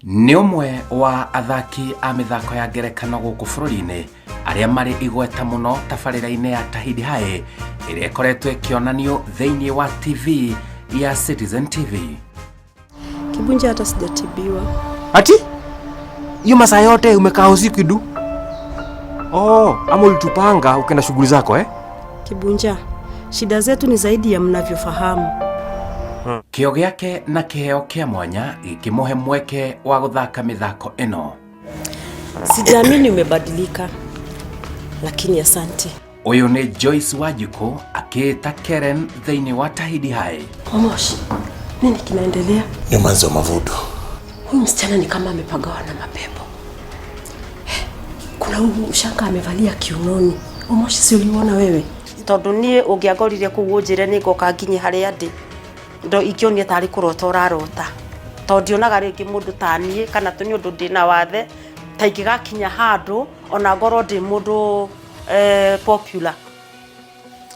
Nĩ ũmwe wa athaki a mĩthako ya ngerekano gũkũ bũrũri-inĩ arĩa marĩ igweta mũno tabarĩra-inĩ ya Tahidi High ĩrĩa ĩkoretwo ĩkĩonanio thĩinĩ wa TV ya Citizen TV. Kibunja hata sijatibiwa. Ati? Hiyo masaa yote umekaa usiku du? Ama ulitupanga ukaenda shughuli zako Kibunja, shida zetu ni zaidi ya mnavyofahamu. Kĩo gĩake na kĩheo kĩa mwanya gĩkĩmũhe mweke wa gũthaka mĩthako ĩno. Sijaamini umebadilika, lakini asante. Ũyũ nĩ Joyce Wanjiku akĩĩta Kellen thĩinĩ wa Tahidi High. Omoshi, nini kinaendelea? Ni mwanzo wa mavudo. Huyu msichana ni kama amepagawa na mapepo. Kuna ushanga amevalia kiunoni. Omoshi, si uliona wewe? Tondu nie ungiagorire kugunjire ni ngoka nginye haria ndi. Ndo ikionie tari kurota urarota. Tondu onaga ringi mundu tanie kana tuni undu ndina wathe ta ingigakinya handu ona ngoro ndi mundu popular.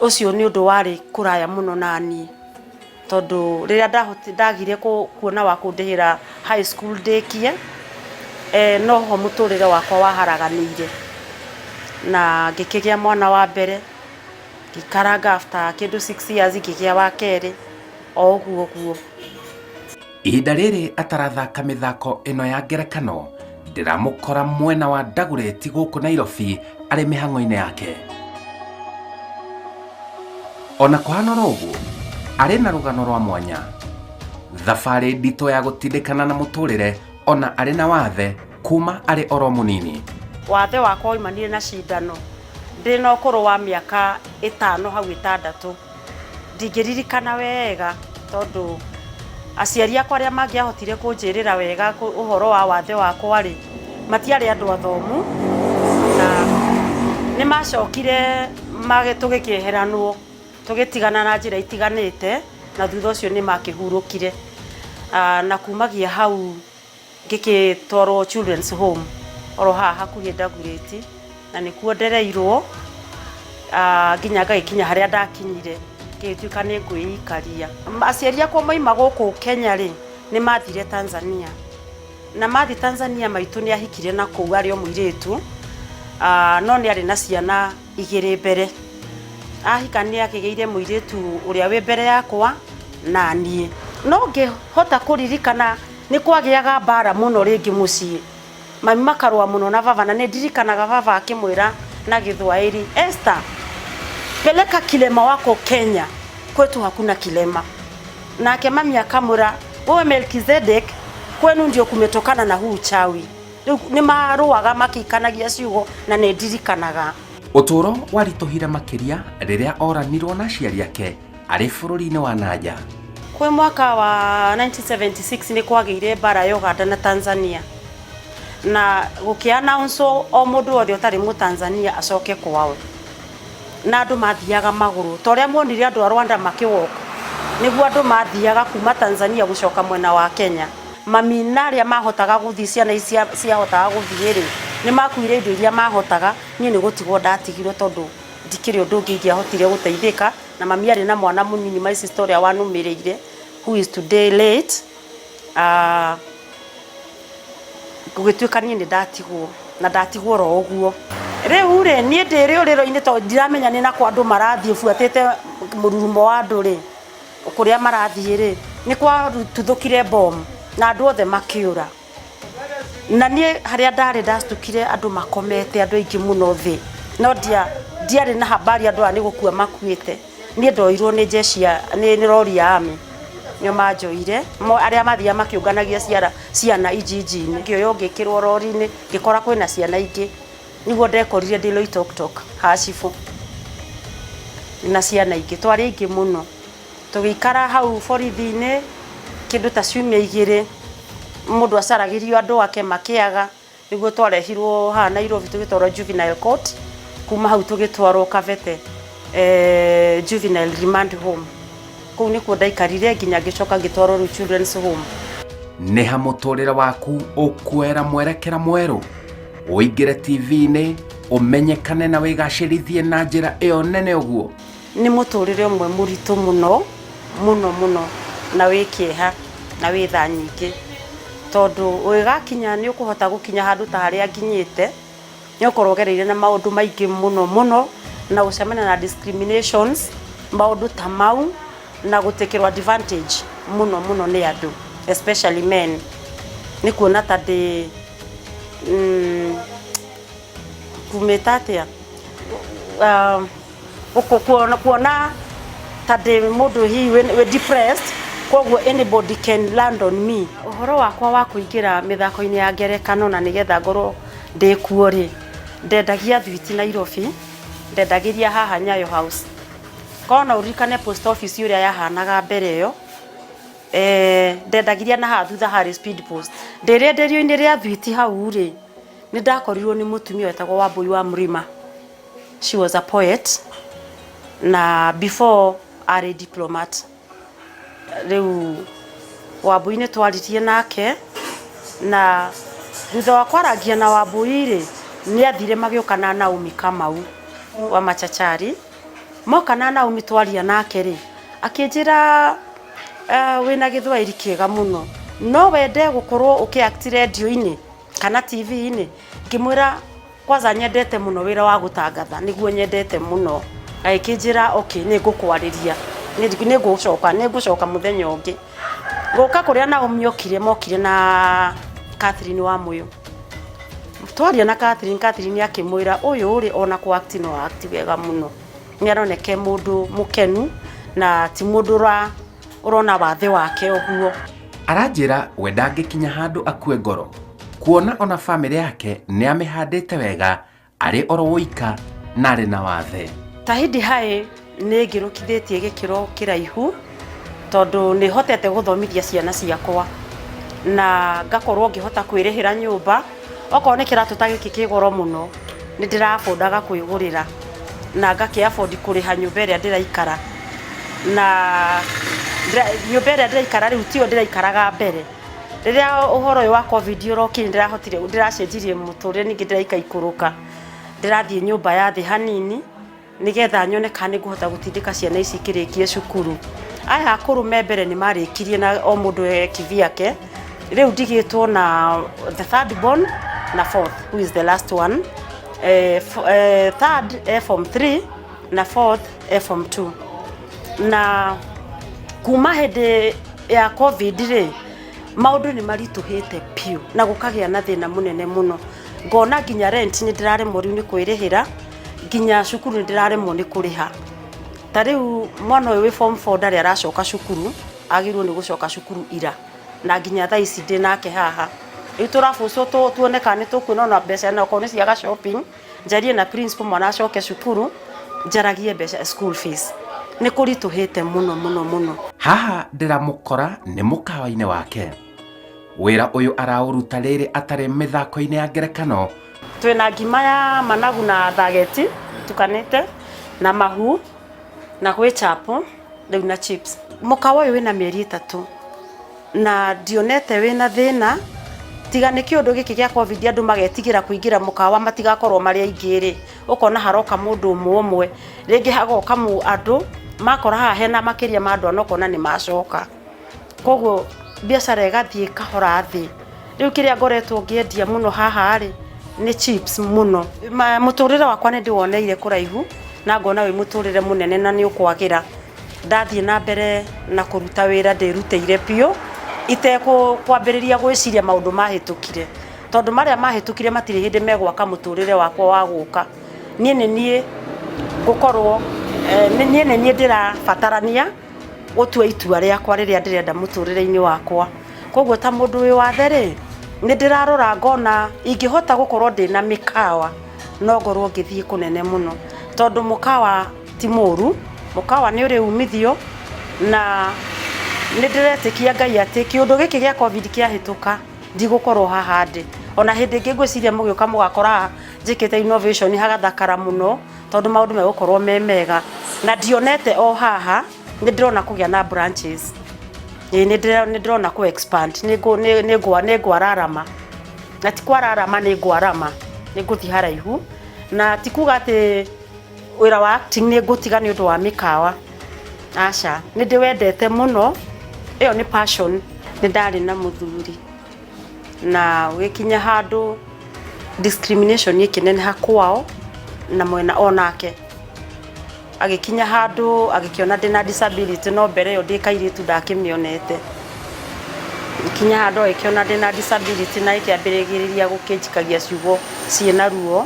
Ucio ni undu wari kuraya muno nani. Tondu riria ndagire kuona wa kundihira high school ndekie no ho muturire wakwa waharaganire na ngikigia mwana wa mbere gikaranga after kindu 6 years ngigia wa keri oguo. Ihinda rĩrĩ atarathaka mĩthako ĩno ya ngerekano ndiramũkora mwena wa Ndagũrĩti gũkũ Nairobi arĩ mĩhang'o-inĩ yake. Ona kũhana ũguo arĩ na rũgano rwa mwanya, thabarĩ nditũ ya gũtindĩkana na mũtũrĩre ona arĩ na wathe kuma arĩ oro mũnini. Wathe wakwa oimanire na cindano ndĩna ũkũrũ wa mĩaka 5 hau 6. Ndingĩririkana wega tondu aciari akwa arĩa mangĩahotire kũnjĩrĩra wega ũhoro wa wathe wakwa rĩ matiarĩ andũ athomu na nĩ macokire tũgĩkĩeheranwo tũgĩtigana na njĩra itiganĩte na thutha ũcio nĩ makĩhurũkire na kumagia hau ngĩgĩtwarwo children's home oro haha hakuhĩ Ndagũrĩti na nĩkuo ndereirwo nginya ngagĩkinya harĩa ndakinyire ngĩtuĩka nĩ ngwĩikaria. Aciari akwa moima gũkũ Kenya rĩ nĩ mathire Tanzania na mathi Tanzania maitũ nĩ ahikire na kũu arĩ o mũirĩtu no nĩ arĩ na ciana 2 mbere. Ahika nĩ akĩgĩire mũirĩtu ũrĩa wĩ mbere yakwa na niĩ. No ngĩhota kũririkana nĩ kwagĩaga mbara mũno rĩngĩ mũciĩ. Mami makarũa mũno na baba na nĩ ndirikanaga baba akĩmwĩra na Gĩthwaĩri, Esther, peleka kilema wako Kenya, kwetu hakuna kilema. Nake mami akamwĩra, wewe Melkizedek, kwenu ndio kumetokana na huu uchawi. Nĩ marũaga makĩikanagia ciugo na nĩ ndirikanaga. Ũtũũro waritũhire makĩria rĩrĩa oranirwo na aciari ake arĩ bũrũri-inĩ wa nanja. Kwĩ mwaka wa 1976 nĩ kwagĩire mbara ya Uganda na Tanzania. Na gũkĩ-announce o mũndũ wothe ũtarĩ Mũtanzania acoke kwao. Na andũ mathiaga magũrũ. Ta ũrĩa muonire andũ a Rwanda makĩwoka. Nĩguo andũ mathiaga kuma Tanzania gũcoka mwena wa Kenya. Mami na arĩa mahotaga gũthiĩ ciana ciahotaga gũthiĩ rĩ nĩ makuire indo iria mahotaga. Niĩ nĩ gũtigwo ndatigirwo tondu ndikĩrĩ ũndũ ũngĩ ingĩahotire gũteithĩka na mami arĩ na mwana mũnini my sister ũrĩa wanũmĩrĩire who is today late. Gũgĩtuĩka niĩ nĩ ndatigwo na ndatigwo ro ũguo. Rĩu rĩ niĩ ndĩrĩ ũrĩro-inĩ tondũ ndiramenya nĩ nakwa andũ marathiĩ buatĩte mũrurumo wa andũ rĩ kũrĩa marathiĩ rĩ nĩ kwatuthũkire bomu na andũ othe makĩũra. Na niĩ harĩa ndarĩ ndatukire andũ makomete andũ aingĩ mũno thĩ no ndiarĩ na habari andũ nĩ gũkua makuĩte. Niĩ ndoirwo nĩ jeshi nĩ rori ya army nĩo manjoire arĩa mathiaga makĩũnganagia ciana ijiji-inĩ. Ngĩoywo ngĩkĩrwo rori-inĩ ngĩkora kwĩna ciana ingĩ nĩguo ndekorire ndĩ Loitoktok Hashifu na ciana ingĩ twarĩ ingĩ mũno. Tũgĩikara hau borithi-inĩ kĩndũ ta ciumia 2 mũndũ acaragĩrio andũ ake makĩaga nĩguo twarehirwo haha Nairobi tũgĩtwarwo juvenile court. Kuma hau tũgĩtwarwo Kavete juvenile remand home. Kũu nĩkuo ndaikarire nginya ngĩcoka ngĩtwarwo rĩu children's home. Nĩ ha mũtũrĩre waku ũkuoera mwerekera mwerũ ũingĩre TV-inĩ ũmenyekane na wĩgacĩrithie na njĩra ĩyo nene ũguo? Nĩ mũtũrĩre ũmwe mũritũ mũno na wĩ kĩeha na wĩ tha nyingĩ tondu ũgakinya nĩ ũkũhota gũkinya handũ ta harĩa nginyĩte nĩ ũkorwo gereire na maũndũ maingĩ mũno na gũcemania na discriminations maũndũ ta mau na gũtekerwo advantage mũno nĩ andũ especially men nĩ kuona ta ndĩ kumĩta atĩa kuona ta ndĩ mũndũ hihi we depressed koguo anybody can land on me. Ũhoro wakwa wa kũingĩra mĩthako-inĩ ya ngerekano na nĩgetha ngorwo ndĩkuo rĩ, ndendagia thwiti Nairobi, ndendagĩria haha Nyayo House. Kona ũririkane post office ũrĩa yahanaga mbere ĩyo, ndendagiria na haha thutha harĩ speed post. Ndĩrenderio-inĩ rĩa thwiti hau rĩ, nĩ ndakorirwo nĩ mũtumia wetagwo Wambui wa Mrima. She was a poet na before arĩ diplomat. Rĩu Wambui nĩ twaririe nake na thutha wa kwaragia na Wambui rĩ, nĩ athire magĩũka na Naomi Kamau wa Machachari. Moka na Naomi twaria nake rĩ, akĩnjĩra wĩna gĩthwaĩri kĩega mũno, no wende gũkorwo ũkĩact radio-inĩ kana TV-inĩ. Ngĩmwĩra kwanza nyendete mũno wĩra wa gũtangatha, nĩguo nyendete mũno. Agĩkĩnjĩra okay, nĩ ngũkwarĩria, nĩ ngũcoka mũthenya ũngĩ. Gũka kũrĩa Naomi mokire na Catherine wa Mũyũ. Twaria na Catherine akĩmwĩra ũyũ ũrĩ ona ku act no act wega mũno. Nĩ aroneke mũndũ mũkenu na ti mũndũ ũrona wathe wake ũguo. Aranjĩra we ndangĩkinya handũ akue ngoro, kuona ona family yake nĩ amĩhandĩte wega arĩ oro wũika na arĩ na wathe. Tahidi High nĩ ngĩrũkithĩtie gĩkĩro kĩraihu tondũ nĩ hotete gũthomithia ciana ciakwa na ngakorwo ngĩhota kwĩrĩhĩra nyũmba. Okorwo nĩ kĩratũ ta gĩkĩ kĩgoro mũno nĩ ndĩrafondaga kwĩgũrĩra na ngakĩafondi kũrĩha nyũmba ĩrĩa ndĩraikara. Na nyũmba ĩrĩa ndĩraikara rĩu tiyo ndĩraikaraga mbere. Rĩrĩa ũhoro ũyũ wa covid ũrokire ndĩracenjirie mũtũrĩre, ningĩ ndĩraikaikũrũka ndĩrathiĩ nyũmba ya thĩ hanini nĩgetha nyone kana nĩngũhota gũtindĩka ciana ici ikĩrĩkie cukuru. Aya akũrũ me mbere nĩ marĩkirie na o mũndũ kivyake. Rĩu ndigĩtwo na the third born na fourth, who is the last one. Third form 3 na fourth form 2. Na kuma hĩndĩ ya covid rĩ, maũndũ nĩ maritũhĩte piũ na gũkagĩa na thĩna mũnene mũno. Ngona nginya rent nĩ ndĩraremwo rĩu nĩ kwĩrĩhĩra, nginya cukuru nĩ ndĩraremwo nĩ kũrĩha. Ta rĩu mwana ũyũ wĩ form 4 ndarĩ aracoka cukuru, agĩrĩirwo nĩ gũcoka cukuru ira, na nginya thaa ici ndĩ nake haha. Rĩu tũrabũcwo tuone kana nĩ tũkuona ona mbeca na okorwo nĩ ciaga shopping, njarie na principal mwana acoke cukuru, njaragie mbeca school fees. Nĩ kũritũhĩte mũno. Haha ndĩramũkora nĩ mũkawa-inĩ wake. Wĩra ũyũ araũruta rĩrĩ atarĩ mĩthako-inĩ ya ngerekano. Twĩna ngima ya managu na thageti tukanĩte na mahu na gwĩ chapo rĩu na chips. Mũkawa ũyũ wĩna mĩeri 3 na ndionete wĩna thĩna, tiga nĩ kĩũndũ gĩkĩ gĩa covid andũ magetigĩra kũingĩra mũkawa matigakorwo marĩ aingĩ rĩ, ũkona haroka mũndũ ũmwe rĩngĩ hagoka andũ makora haha hena makĩria ma andũ anokona nĩ macoka, koguo biacara ĩgathiĩ kahora thĩ. Rĩu kĩrĩa ngoretwo ngĩendia mũno haha rĩ nĩ chips mũno. Mũtũrĩre wakwa nĩ ndĩwoneire kũraihu na ngona wĩ mũtũrĩre mũnene na nĩ ũkwagĩra. Ndathiĩ na mbere na kũruta wĩra ndĩrutĩire piũ kwambĩrĩria gwĩciria maũndũ mahĩtũkire, tondũ marĩa mahĩtũkire matirĩ hĩndĩ megwaka mũtũrĩre wakwa wa gũka. Niĩ gũkorwo niĩ ndĩrabatarania gũtua itua rĩakwa rĩrĩa ndĩrenda mũtũrĩre-inĩ wakwa. Koguo ta mũndũ wĩ wathe rĩ, nĩ ndĩrarora ngona ingĩhota gũkorwo ndĩna mĩkawa no ngorwo ngĩthiĩ kũnene mũno, tondũ mũkawa ti mũru, mũkawa nĩ ũrĩ umithio na nĩ ndĩretĩkia Ngai atĩ kĩũndũ gĩkĩ gĩa covid kĩahĩtũka ndigũkorwo haha ndĩ. Ona hĩndĩ ĩngĩ ngwĩciria mũgĩũka mũgakora njĩkĩte innovation hagathakara mũno, tondũ maũndũ megũkorwo me mega na ndionete o haha nĩ ndĩrona kũgĩa na branches. Nĩ ndĩrona ku expand, nĩ ngwararama na ti kwararama, nĩ ngwarama, nĩ ngũthiĩ haraihu na ti kuga atĩ wĩra wa acting nĩ ngũtiga nĩ ũndũ wa mĩkawa. Aca, nĩ ndĩwendete mũno, ĩyo nĩ passion. Nĩ ndarĩ na mũthuri na gĩkinya handũ discrimination ikineneha kwao na mwena onake agĩkinya handũ agĩkiona ndĩna disability no mbere yo ndĩkairĩtu ndakĩmĩonete gĩkinya handũ agĩkiona ndĩna disability na ĩkĩambĩrĩria gũkĩnjikagia ciugo ciĩna ruo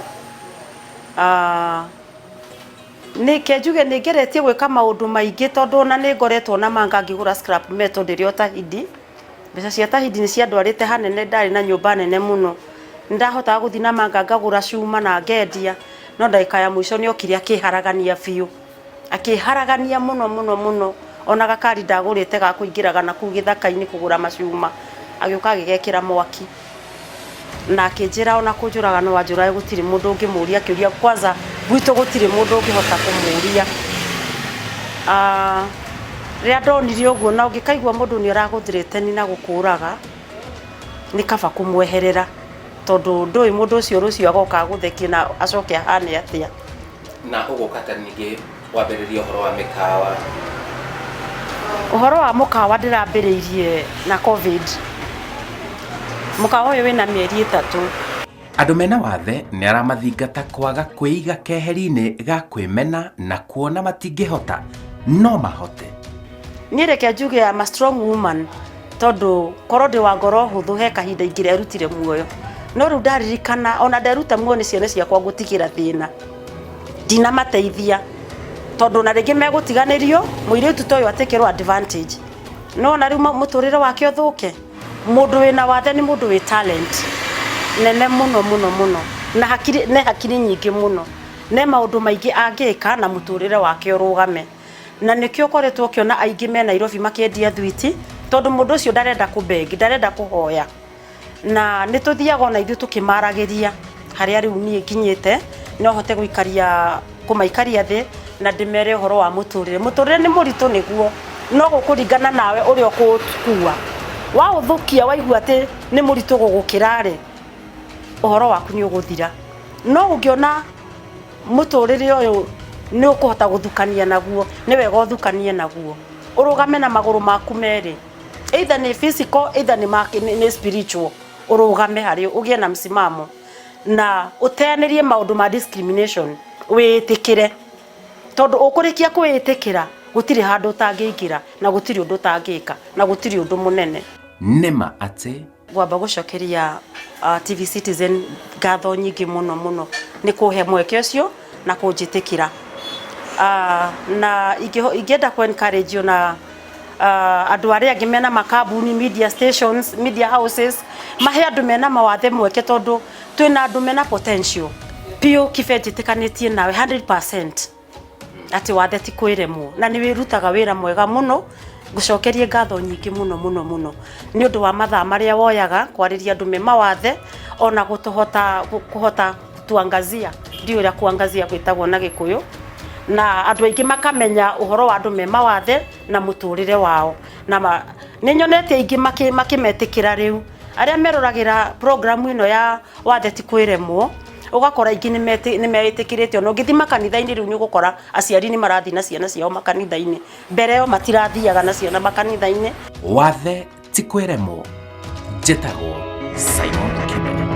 nĩkĩnjuge nĩngeretie gwĩka maũndũ maingĩ tondũ ona nĩngoretwo na manga ngĩgũra scrap metal ndĩrĩ o Tahidi mbeca cia Tahidi nĩ ciandwarĩte hanene ndarĩ na nyũmba nene mũno ndahotaga gũthiĩ na manga ngagũra cuma na ngendia no ndagĩka ya mũico nĩokire akĩharagania biũ akĩharagania mũno ona gakari ndagũrĩte ga kũingĩraga na kũu gĩthaka-inĩ kũgũra macuma agĩũka agĩgekĩra mwaki na akĩnjĩra ona kũnjũraga no wanjũraga gũtirĩ mũndũ ũngĩmũria kĩũria kwanza gwitũ gũtirĩ mũndũ ũngĩhota kũmũria rĩrĩa ndonire ũguo na ũngĩkaigua mũndũ nĩ aragũthirĩte ni na gũkũraga nĩ kaba kũmweherera tondũ ndũĩ mũndũ ũcio rũciũ agoka gũthekie na acoke ahane atĩa na ũgũkata ningĩ wambĩrĩria ũhoro wa mũkawa ndĩrambĩrĩirie na covid mũkawa ũyũ wĩna mĩeri 3 andũ mena wathe nĩ aramathingata kwaga kwĩiga keheri-inĩ ga kwĩmena na kuona matingĩhota no mahote niĩ reke njuge I'm a strong woman tondũ korwo ndĩ wa ngoro hũthũ he kahinda ingĩ erutire muoyo no rĩu ndaririkana ona nderuta muoyo nĩ ciana ciakwa gũtigĩra thĩna ndinamateithia tondũ na rĩngĩ megũtiganĩrio mũirĩtu ta ũyũ atekerwo advantage no na rĩu mũtũrĩre wake ũthũke mũndũ wĩna wathe nĩ mũndũ wĩ talent nene mũno na hakiri nyingĩ mũno ne maũndũ maingĩ angĩka na mũtũrĩre wake ũrũgame na nĩkĩo ũkoretwo ũkĩona aingĩ me Nairobi makĩendia thwiti tondũ mũndũ ũcio ndarenda kũbengi ndarenda kũhoya na nĩ tũthiaga ona ithuĩ tũkĩmaragĩria harĩa rĩu niĩ nginyĩte no hote kũmaikaria thĩ na ndĩmere ũhoro wa mũtũrĩre nĩ mũritũ nĩguo no gũkũringana nawe ũrĩa ũkũkua waũthũkia waigua atĩ nĩ mũritũ gũgũkĩra-rĩ ũhoro waku nĩ ũgũthira no ũngĩona mũtũrĩre ũyũ nĩ ũkũhota gũthukania naguo nĩ wega ũthukanie naguo ũrũgame na magũrũ maku merĩ either nĩ physical either nĩ spiritual ũrũgame harĩ ũgĩe na msimamo na ũteanĩrie maũndũ ma discrimination wĩtĩkĩre tondũ ũkũrĩkia kwĩtĩkĩra gũtirĩ handũ ũtangĩingĩra na gũtirĩ ũndũ ũtangĩka na gũtirĩ ũndũ mũnene nĩma atĩ ngwamba gũcokeria TV Citizen ngatho nyingĩ mũno nĩ kũhe mweke ũcio na kũnjĩtĩkĩra na ingĩenda ku encourage na andũ arĩa angĩ mena makambuni media stations media houses mahe andũ mena mawathe mweke tondũ twĩna andũ mena potential pio kĩbetĩkanĩtie nawe 100% atĩ wathe ti kwĩremwo na nĩ wĩrutaga wĩra mwega mũno ngũcokerie ngatho nyingĩ mũno nĩ ũndũ wa mathaa marĩa woyaga kwarĩria andũ me mawathe ona kũhota tuangazia ndio ĩrĩa kuangazia gwĩtagwo na Gĩkũyũ na andũ aingĩ makamenya ũhoro wa andũ me mawathe na mũtũrĩre wao na nĩ nyonete aingĩ makĩmetĩkĩra rĩu arĩa meroragĩra programu ĩno ya wathe ti kwĩremwo ũgakora aingĩ nĩ meĩtĩkĩrĩte ona ũngĩthi makanitha-inĩ rĩu nĩ ũgũkora aciari nĩ marathiĩ na ciana ciao makanitha-inĩ mbere yo matirathiaga na ciana makanitha-inĩ wathe ti kwĩremwo njĩtagwo Simon Kĩmera.